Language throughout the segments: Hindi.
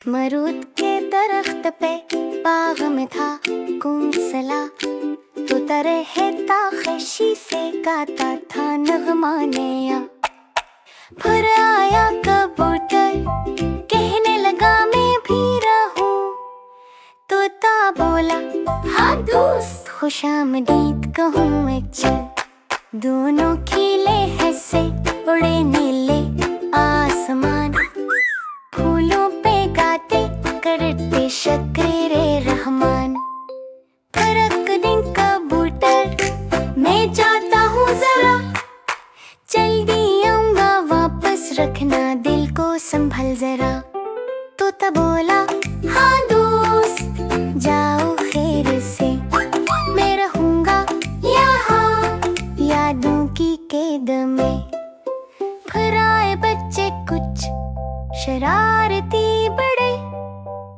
मरूद के दरख्त पे बाग में था कुंसला, तो तरहता खशी से गाता था नगमा नया। फिर आया कबूतर कहने लगा मैं भी रहूं, तोता बोला हाँ दोस्त खुशामदीद कहूँ अच्छा। दोनों खिले हंसे उड़े नीले आसमान, फूलों पे गाते करते शकरे रहमान। फिर एक दिन कबूतर मैं जाता हूँ जरा, जल्दी आऊंगा वापस रखना दिल को संभल जरा। तोता बोला हाँ दोस्त जाओ खैर से, मैं रहूंगा यहाँ यादों की कैद में। फिर आए बच्चे कुछ शरारती बड़े,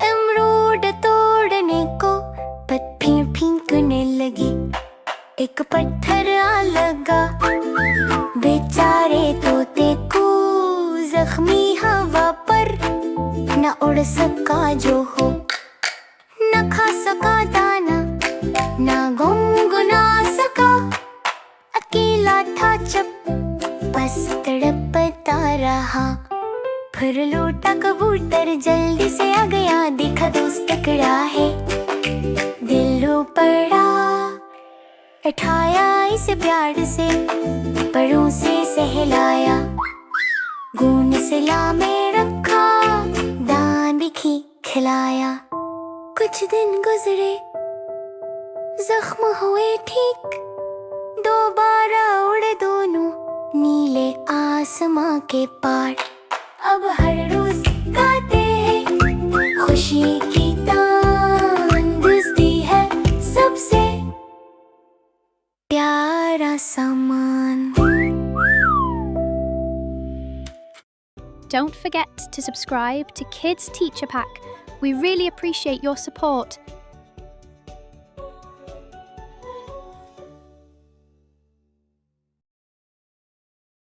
अमरूद तोड़ने को पत्तियां फेंकने लगी। एक पत्थर आ लगा बेचारे तोते को, जख्मी हवा पर न उड़ सका जो हो, न खा सका दाना न गुनगुना सका। अकेला था जब बस तड़पता रहा। फिर लौटा कबूतर जल्दी से आ गया, देखा दोस्त टकरा है दिल रो पड़ा। उठाया इसे प्यार से परों से सहलाया, गून सिला में रखा दान भी खिलाया। कुछ दिन गुजरे जख्म हुए ठीक, दोबारा उड़े दोनों नीले आसमां के पार। अब हर रोज गाते हैं खुशी की तान, दोस्ती है सबसे प्यारा सामान। Don't forget to subscribe to Kids Teacher Pack. We really appreciate your support.